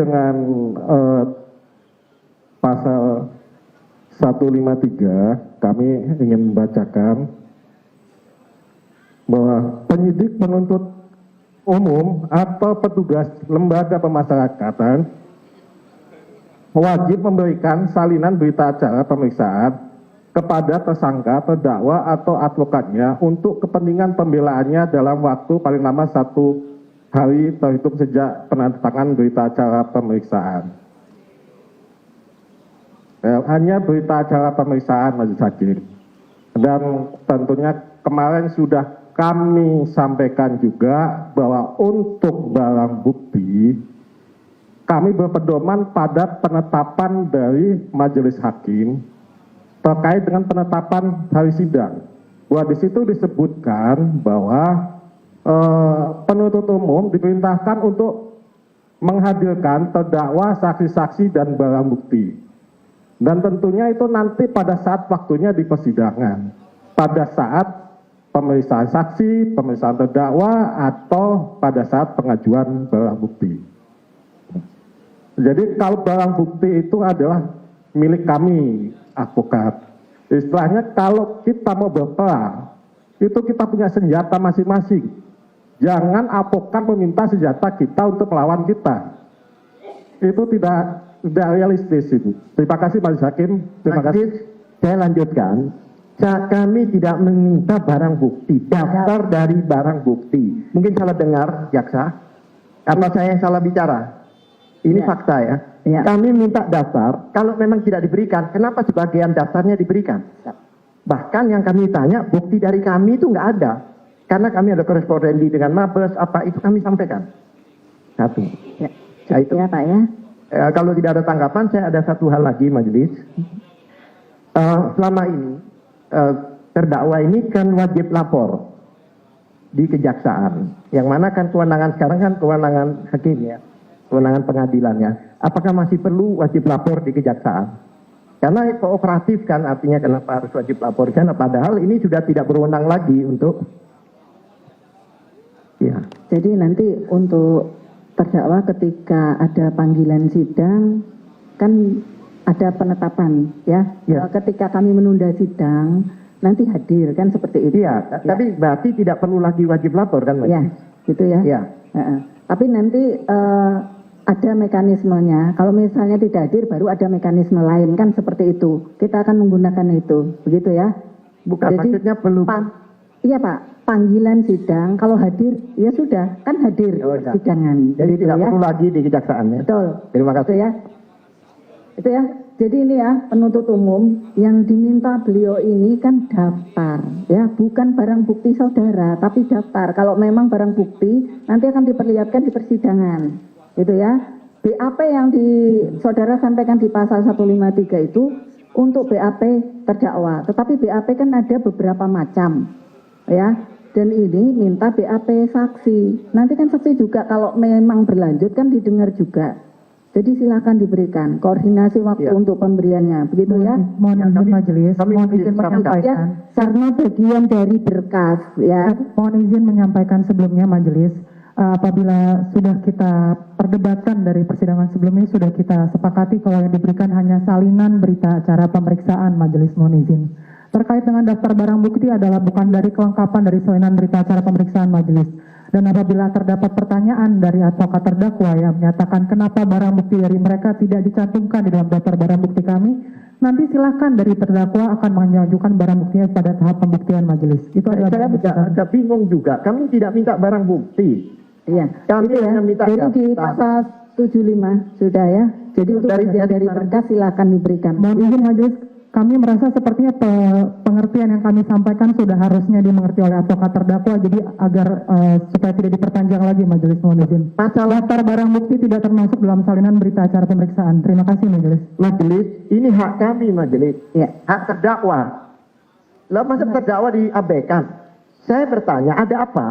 dengan pasal 153, kami ingin membacakan bahwa penyidik penuntut umum atau petugas lembaga pemasyarakatan wajib memberikan salinan berita acara pemeriksaan kepada tersangka, terdakwa atau advokatnya untuk kepentingan pembelaannya dalam waktu paling lama 1 hari terhitung sejak penandatangan berita acara pemeriksaan. Hanya berita acara pemeriksaan majelis hakim. Dan tentunya kemarin sudah kami sampaikan juga bahwa untuk barang bukti kami berpedoman pada penetapan dari majelis hakim terkait dengan penetapan hari sidang. Bahwa di situ disebutkan bahwa penuntut umum diperintahkan untuk menghadirkan terdakwa, saksi-saksi dan barang bukti. Dan tentunya itu nanti pada saat waktunya di persidangan, pada saat pemeriksaan saksi, pemeriksaan terdakwa, atau pada saat pengajuan barang bukti. Jadi kalau barang bukti itu adalah milik kami, advokat. Istilahnya kalau kita mau berperang, itu kita punya senjata masing-masing. Jangan advokat meminta senjata kita untuk melawan kita. Itu tidak realistis itu. Terima kasih Majelis Hakim. Terima kasih. Saya lanjutkan. Kami tidak meminta barang bukti, daftar dari barang bukti. Mungkin salah dengar, jaksa. Atau saya yang salah bicara. Ini fakta ya. Kami minta daftar, kalau memang tidak diberikan, kenapa sebagian daftarnya diberikan? Bahkan yang kami tanya, bukti dari kami itu nggak ada. Karena kami ada korespondensi dengan Mabes, apa itu kami sampaikan. Satu. Ya, itu ya Pak ya. Kalau tidak ada tanggapan, saya ada satu hal lagi majelis. Selama ini, terdakwa ini kan wajib lapor di kejaksaan. Yang mana kan kewenangan sekarang kan kewenangan hakim ya. Kewenangan pengadilannya. Apakah masih perlu wajib lapor di kejaksaan? Karena kooperatif kan artinya kenapa harus wajib lapor? Karena padahal ini sudah tidak berwenang lagi untuk ya. Jadi nanti untuk terdakwa ketika ada panggilan sidang kan ada penetapan ya. Ketika kami menunda sidang nanti hadir kan seperti itu. Iya, tapi berarti tidak perlu lagi wajib lapor kan Mas? Iya, gitu ya. Iya. Tapi nanti ada mekanismenya. Kalau misalnya tidak hadir baru ada mekanisme lain kan seperti itu. Kita akan menggunakan itu, begitu ya. Bukan jadi, maksudnya perlu. Iya Pak, panggilan sidang kalau hadir ya sudah kan hadir sidangan. Jadi gitu tidak ya. perlu lagi di kejaksaan ya. Betul. Terima kasih. Itu ya. Jadi ini ya penuntut umum yang diminta beliau ini kan daftar ya, bukan barang bukti saudara tapi daftar. Kalau memang barang bukti nanti akan diperlihatkan di persidangan. Gitu ya. BAP yang saudara sampaikan di pasal 153 itu untuk BAP terdakwa. Tetapi BAP kan ada beberapa macam. Ya. Dan ini minta BAP saksi. Nanti kan saksi juga kalau memang berlanjut kan didengar juga. Jadi silakan diberikan koordinasi waktu untuk pemberiannya, begitu ya. Mohon izin majelis, mohon izin menyampaikan. Ya, karena bagian dari berkas ya. Mohon izin menyampaikan sebelumnya majelis, apabila sudah kita perdebatkan dari persidangan sebelumnya sudah kita sepakati kalau yang diberikan hanya salinan berita acara pemeriksaan majelis, mohon izin. Terkait dengan daftar barang bukti adalah bukan dari kelengkapan dari salinan berita acara pemeriksaan majelis. Dan apabila terdapat pertanyaan dari advokat terdakwa yang menyatakan kenapa barang bukti dari mereka tidak dicantumkan di dalam daftar barang bukti kami, nanti silahkan dari terdakwa akan mengajukan barang buktinya pada tahap pembuktian majelis. Itu adalah saya bingung juga. Kami tidak minta barang bukti. Iya. Kami hanya minta jadi di pasal 75 sudah ya. Jadi untuk dari berkas silakan diberikan. Mohon izin majelis, kami merasa sepertinya pengertian yang kami sampaikan sudah harusnya dimengerti oleh advokat terdakwa, jadi agar supaya tidak diperpanjang lagi majelis, mohon izin. Pasal daftar barang bukti tidak termasuk dalam salinan berita acara pemeriksaan. Terima kasih majelis. Majelis, ini hak kami majelis. Ya. Hak terdakwa. Lalu masa terdakwa diabaikan? Saya bertanya, ada apa?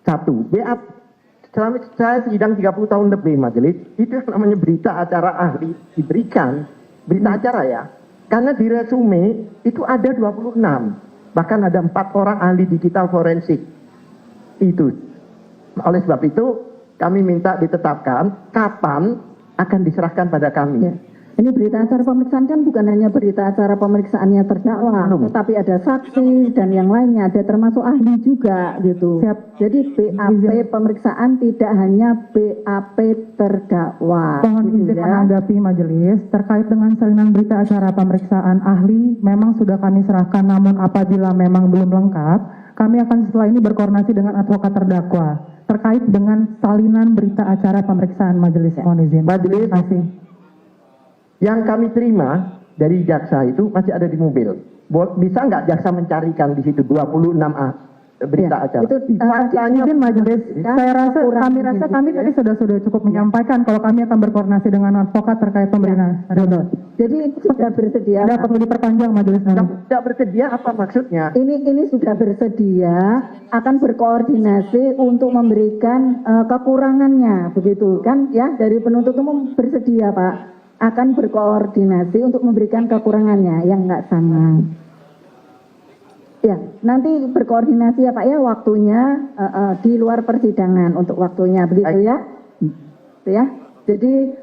Satu, BAP. Selama saya sidang 30 tahun lebih majelis, itu yang namanya berita acara ahli diberikan. Berita acara ya. Karena di resume itu ada 26. Bahkan ada 4 orang ahli digital forensik. Itu. Oleh sebab itu kami minta ditetapkan kapan akan diserahkan pada kami. Ya. Ini berita acara pemeriksaan kan bukan hanya berita acara pemeriksaannya terdakwa, tetapi ada saksi dan yang lainnya, ada termasuk ahli juga gitu. Siap. Jadi BAP pemeriksaan tidak hanya BAP terdakwa. Mohon gitu izin ya. menanggapi majelis, terkait dengan salinan berita acara pemeriksaan ahli memang sudah kami serahkan, namun apabila memang belum lengkap, kami akan setelah ini berkoordinasi dengan advokat terdakwa terkait dengan salinan berita acara pemeriksaan majelis. Mohon izin. Majelis, Terima kasih. yang kami terima dari jaksa itu masih ada di mobil. Bisa nggak jaksa mencarikan di situ 26 berita Ya, acara? itu Faktanya izin majelis, kami rasa kami tadi sudah cukup menyampaikan kalau kami akan berkoordinasi dengan advokat terkait pemberian. Jadi ini sudah bersedia. Ada perlu diperpanjang majelis. Tidak bersedia apa maksudnya? Ini sudah bersedia, akan berkoordinasi untuk memberikan kekurangannya, begitu kan? Ya, dari penuntut umum bersedia, Pak, akan berkoordinasi untuk memberikan kekurangannya yang nggak sama. Ya, nanti berkoordinasi ya Pak ya, waktunya di luar persidangan untuk waktunya, begitu ya? Gitu ya. Jadi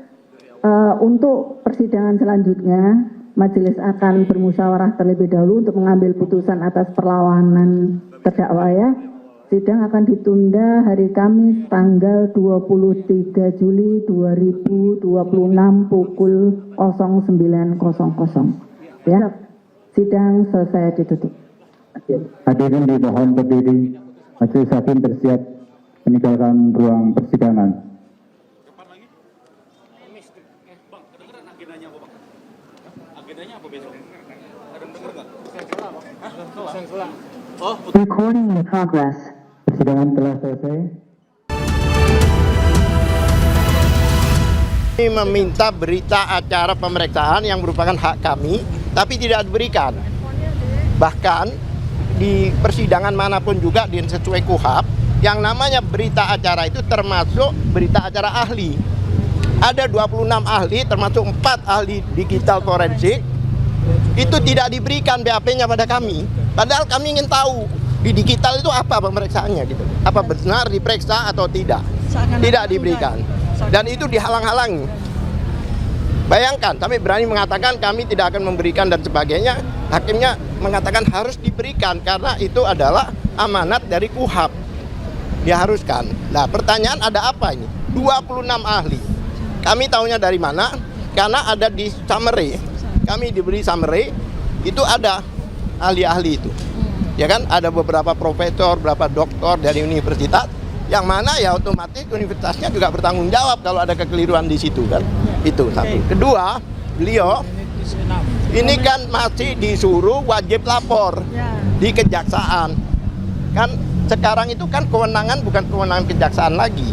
untuk persidangan selanjutnya, majelis akan bermusyawarah terlebih dahulu untuk mengambil putusan atas perlawanan terdakwa ya. Sidang akan ditunda hari Kamis tanggal 23 Juli 2026 pukul 09.00. Ya, sidang selesai ditutup. Hadirin dimohon berdiri. Majelis hakim bersiap meninggalkan ruang persidangan. Recording in progress. Persidangan telah selesai. Kami meminta berita acara pemeriksaan yang merupakan hak kami, tapi tidak diberikan. Bahkan di persidangan manapun juga sesuai KUHAP, yang namanya berita acara itu termasuk berita acara ahli. Ada 26 ahli, termasuk 4 ahli digital forensik, itu tidak diberikan BAP-nya pada kami. Padahal kami ingin tahu di digital itu apa pemeriksaannya gitu. Apa benar diperiksa atau tidak. Tidak diberikan. Dan itu dihalang-halangi. Bayangkan, kami berani mengatakan kami tidak akan memberikan dan sebagainya. Hakimnya mengatakan harus diberikan karena itu adalah amanat dari KUHAP. Diharuskan. Nah, pertanyaan ada apa ini? 26 ahli. Kami tahunya dari mana? Karena ada di summary. Kami diberi summary, itu ada ahli-ahli itu. Ya kan, ada beberapa profesor, beberapa doktor dari universitas, yang mana ya otomatis universitasnya juga bertanggung jawab kalau ada kekeliruan di situ kan. Itu satu. Kedua, beliau ini kan masih disuruh wajib lapor di kejaksaan. Kan sekarang itu kan kewenangan bukan kewenangan kejaksaan lagi.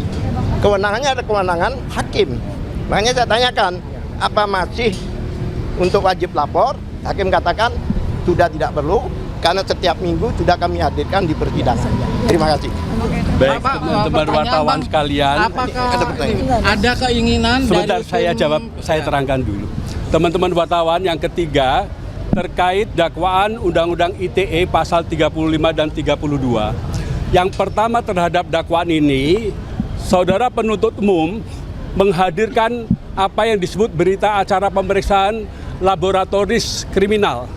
Kewenangannya ada kewenangan hakim. Makanya saya tanyakan, apa masih untuk wajib lapor? Hakim katakan sudah tidak perlu karena setiap minggu sudah kami hadirkan di persidangan. Terima kasih. Baik, teman-teman wartawan sekalian, Apakah ada keinginan Sebentar dari saya jawab, saya terangkan dulu. Teman-teman wartawan, yang ketiga terkait dakwaan Undang-Undang ITE pasal 35 dan 32. Yang pertama terhadap dakwaan ini, saudara penuntut umum menghadirkan apa yang disebut berita acara pemeriksaan laboratoris kriminal.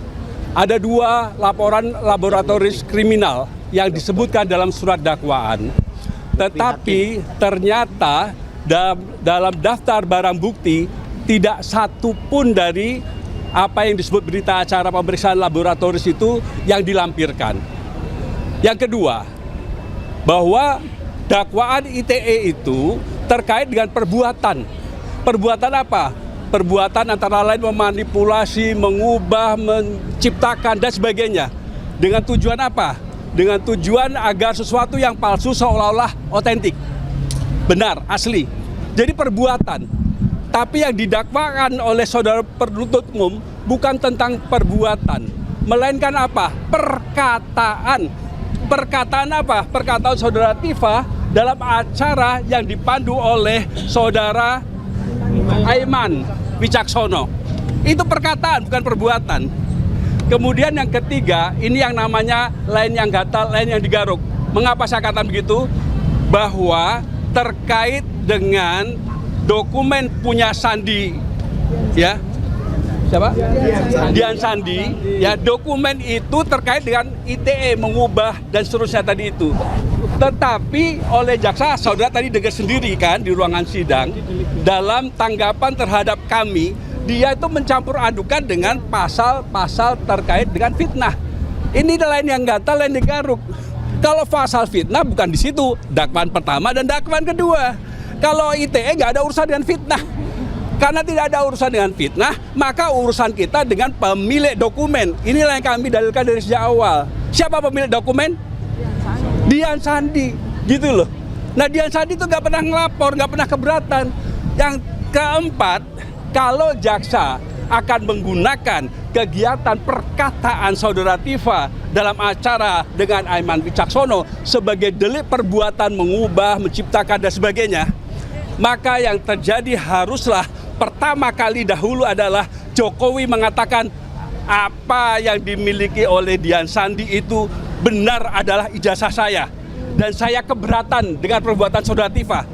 Ada 2 laporan laboratoris kriminal yang disebutkan dalam surat dakwaan. Tetapi ternyata dalam daftar barang bukti tidak satu pun dari apa yang disebut berita acara pemeriksaan laboratoris itu yang dilampirkan. Yang kedua, bahwa dakwaan ITE itu terkait dengan perbuatan. Perbuatan apa? Perbuatan antara lain memanipulasi, mengubah, menciptakan dan sebagainya. Dengan tujuan apa? Dengan tujuan agar sesuatu yang palsu seolah-olah otentik. Benar, asli. Jadi perbuatan. Tapi yang didakwakan oleh saudara penuntut umum bukan tentang perbuatan, melainkan apa? Perkataan. Perkataan apa? Perkataan saudara Tifa dalam acara yang dipandu oleh saudara Aiman Wicaksono. Itu perkataan, bukan perbuatan. Kemudian yang ketiga, ini yang namanya lain yang gatal, lain yang digaruk. Mengapa saya katakan begitu? Bahwa terkait dengan dokumen punya Sandi, ya, siapa? Dian Sandi, ya, dokumen itu terkait dengan ITE mengubah dan seterusnya tadi itu. Tetapi oleh jaksa, saudara tadi dengar sendiri kan di ruangan sidang, dalam tanggapan terhadap kami, dia itu mencampur adukan dengan pasal-pasal terkait dengan fitnah. Ini lain yang gatal, lain digaruk. Kalau pasal fitnah bukan di situ, dakwaan pertama dan dakwaan kedua. Kalau ITE nggak ada urusan dengan fitnah. Karena tidak ada urusan dengan fitnah, maka urusan kita dengan pemilik dokumen. Inilah yang kami dalilkan dari sejak awal. Siapa pemilik dokumen? Dian Sandi, gitu loh. Nah, Dian Sandi itu nggak pernah ngelapor, nggak pernah keberatan. Yang keempat, kalau jaksa akan menggunakan kegiatan perkataan saudara Tifa dalam acara dengan Aiman Wicaksono sebagai delik perbuatan mengubah, menciptakan dan sebagainya, maka yang terjadi haruslah pertama kali dahulu adalah Jokowi mengatakan apa yang dimiliki oleh Dian Sandi itu benar adalah ijazah saya dan saya keberatan dengan perbuatan saudara Tifa.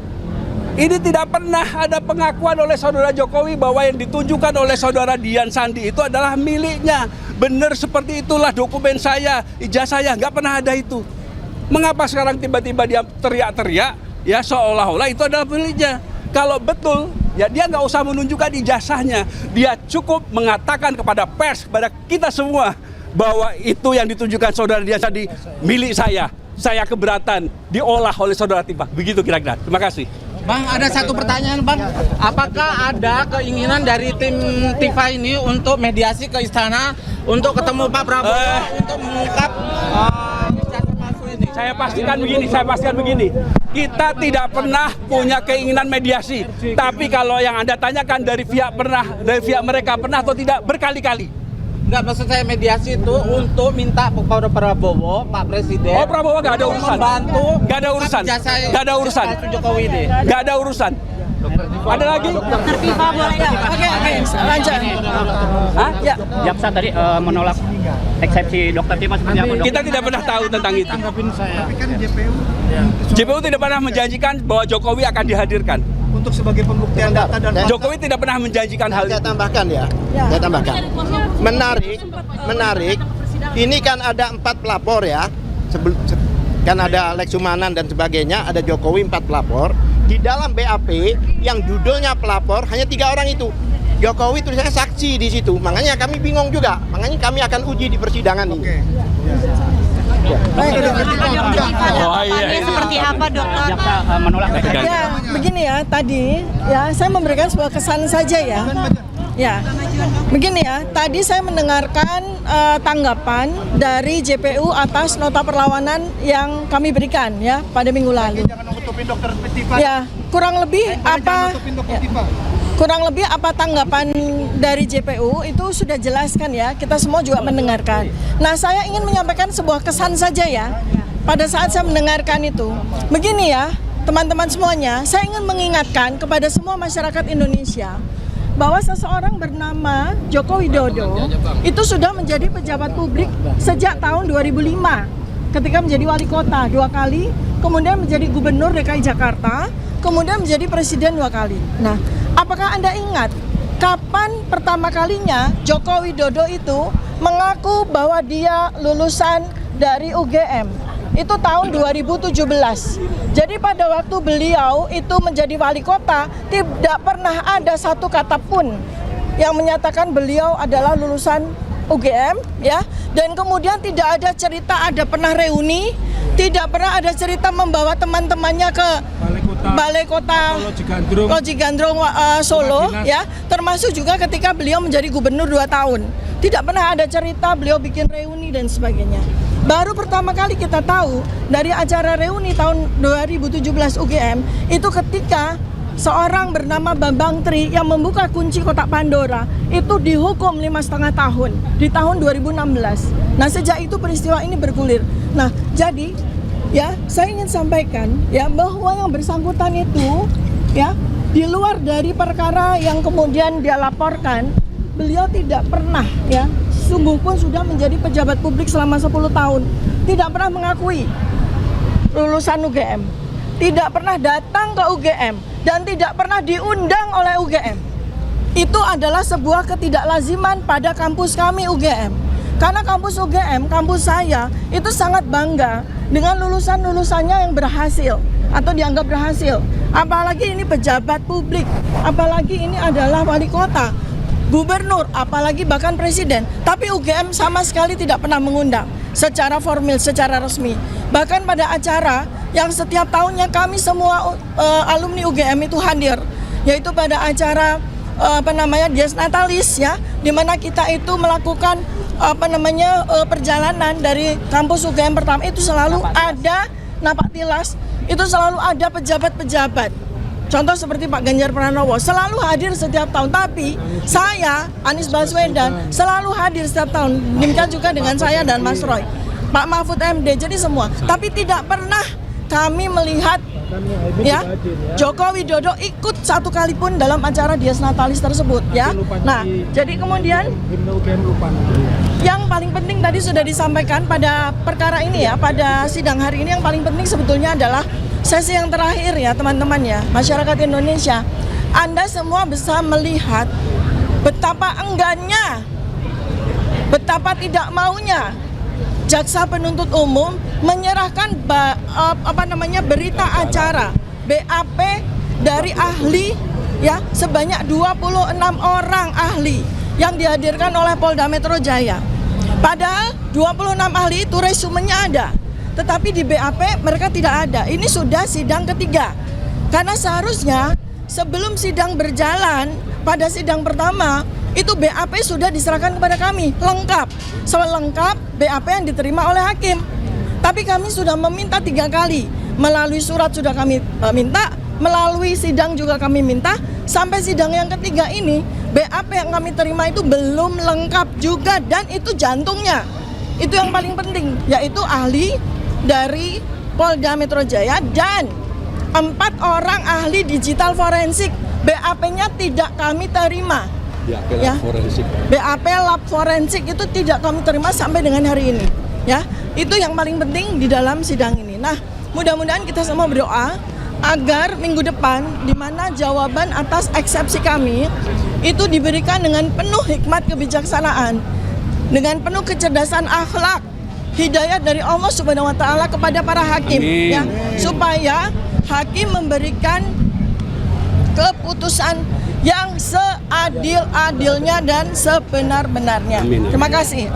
Ini tidak pernah ada pengakuan oleh saudara Jokowi bahwa yang ditunjukkan oleh saudara Dian Sandi itu adalah miliknya. Benar seperti itulah dokumen saya, ijazah saya, nggak pernah ada itu. Mengapa sekarang tiba-tiba dia teriak-teriak, ya seolah-olah itu adalah miliknya. Kalau betul, ya dia nggak usah menunjukkan ijazahnya. Dia cukup mengatakan kepada pers, kepada kita semua, bahwa itu yang ditunjukkan saudara Dian Sandi milik saya. Saya keberatan diolah oleh saudara Tifa. Begitu kira-kira. Terima kasih. Bang, ada satu pertanyaan, Bang. Apakah ada keinginan dari tim Tifa ini untuk mediasi ke istana untuk ketemu Pak Prabowo untuk mengungkap ijazah palsu ini? Saya pastikan begini. Kita tidak pernah punya keinginan mediasi. Tapi kalau yang Anda tanyakan dari pihak mereka pernah atau tidak, berkali-kali. Enggak, maksud saya mediasi itu untuk minta kepada Prabowo, Pak Presiden. Oh, Prabowo nggak ada urusan. Membantu. Nggak ada urusan. Nggak ada urusan. Jokowi ini. Nggak ada urusan. Ada lagi? Dokter Tifa boleh nggak? Oke, lanjut. Hah? Ya. Jaksa tadi menolak eksepsi Dokter Tifa seperti apa, Dok? Kita tidak pernah tahu tentang itu. Tapi kan JPU tidak pernah menjanjikan bahwa Jokowi akan dihadirkan. untuk sebagai pembuktian data dan Jokowi tidak pernah menjanjikan hal itu. Saya tambahkan ya. Saya tambahkan. Menarik. Ini kan ada 4 pelapor ya. Kan ada Lex Sumanan dan sebagainya, ada Jokowi 4 pelapor. Di dalam BAP yang judulnya pelapor hanya 3 orang itu. Jokowi tulisannya saksi di situ. Makanya kami bingung juga. Makanya kami akan uji di persidangan ini. Seperti apa, Dokter? Jaksa menolak. Ya, begini ya, tadi ya saya memberikan sebuah kesan saja ya. Ya, begini ya, tadi saya mendengarkan tanggapan dari JPU atas nota perlawanan yang kami berikan ya pada minggu lalu. Ya, kurang lebih apa tanggapan dari JPU itu sudah jelaskan ya, kita semua juga mendengarkan. Nah, saya ingin menyampaikan sebuah kesan saja ya, pada saat saya mendengarkan itu. Begini ya, teman-teman semuanya, saya ingin mengingatkan kepada semua masyarakat Indonesia, bahwa seseorang bernama Joko Widodo itu sudah menjadi pejabat publik sejak tahun 2005 ketika menjadi wali kota 2 kali, kemudian menjadi gubernur DKI Jakarta, kemudian menjadi presiden 2 kali. Nah, apakah Anda ingat kapan pertama kalinya Joko Widodo itu mengaku bahwa dia lulusan dari UGM? Itu tahun 2017. Jadi pada waktu beliau itu menjadi wali kota, tidak pernah ada satu kata pun yang menyatakan beliau adalah lulusan UGM ya. Dan kemudian tidak ada cerita ada pernah reuni, tidak pernah ada cerita membawa teman-temannya ke Balai Kota Loji Gandrung Solo ya, termasuk juga ketika beliau menjadi gubernur 2 tahun. Tidak pernah ada cerita beliau bikin reuni dan sebagainya. Baru pertama kali kita tahu dari acara reuni tahun 2017 UGM itu ketika seorang bernama Bambang Tri yang membuka kunci kotak Pandora itu dihukum 5,5 tahun di tahun 2016. Nah, sejak itu peristiwa ini bergulir. Nah, jadi ya saya ingin sampaikan ya bahwa yang bersangkutan itu ya di luar dari perkara yang kemudian dia laporkan, beliau tidak pernah ya, sungguh pun sudah menjadi pejabat publik selama 10 tahun, tidak pernah mengakui lulusan UGM, tidak pernah datang ke UGM, dan tidak pernah diundang oleh UGM. Itu adalah sebuah ketidaklaziman pada kampus kami UGM. Karena kampus UGM, kampus saya, itu sangat bangga dengan lulusan-lulusannya yang berhasil atau dianggap berhasil. Apalagi ini pejabat publik, apalagi ini adalah wali kota, gubernur, apalagi bahkan presiden. Tapi UGM sama sekali tidak pernah mengundang secara formal, secara resmi. Bahkan pada acara yang setiap tahunnya kami semua alumni UGM itu hadir, yaitu pada acara Dies Natalis ya, di mana kita itu melakukan perjalanan dari kampus UGM pertama, itu selalu ada napak tilas, itu selalu ada pejabat-pejabat. Contoh seperti Pak Ganjar Pranowo selalu hadir setiap tahun, tapi saya, Anies Baswedan, selalu hadir setiap tahun. Demikian juga dengan saya dan Mas Roy, Pak Mahfud MD, jadi semua. Tapi tidak pernah kami melihat ya Joko Widodo ikut satu kali pun dalam acara Dies Natalis tersebut ya. Nah, jadi kemudian yang paling penting tadi sudah disampaikan pada perkara ini ya, pada sidang hari ini yang paling penting sebetulnya adalah sesi yang terakhir ya teman-teman ya, masyarakat Indonesia. Anda semua bisa melihat betapa enggannya, betapa tidak maunya jaksa penuntut umum menyerahkan berita acara BAP dari ahli ya, sebanyak 26 orang ahli yang dihadirkan oleh Polda Metro Jaya. Padahal 26 ahli itu resumenya ada, tetapi di BAP mereka tidak ada. Ini sudah sidang ketiga. Karena seharusnya sebelum sidang berjalan, pada sidang pertama itu BAP sudah diserahkan kepada kami lengkap, selengkap BAP yang diterima oleh hakim. Tapi kami sudah meminta 3 kali, melalui surat sudah kami minta, melalui sidang juga kami minta, sampai sidang yang ketiga ini BAP yang kami terima itu belum lengkap juga, dan itu jantungnya. Itu yang paling penting, yaitu ahli dari Polda Metro Jaya dan 4 orang ahli digital forensik. BAP-nya tidak kami terima. Ya, BAP lab forensik itu tidak kami terima sampai dengan hari ini. Ya, itu yang paling penting di dalam sidang ini. Nah, mudah-mudahan kita semua berdoa agar minggu depan, di mana jawaban atas eksepsi kami itu diberikan dengan penuh hikmat kebijaksanaan, dengan penuh kecerdasan akhlak, hidayah dari Allah Subhanahu Wa Taala kepada para hakim, ya, supaya hakim memberikan keputusan yang seadil-adilnya dan sebenar-benarnya. Terima kasih.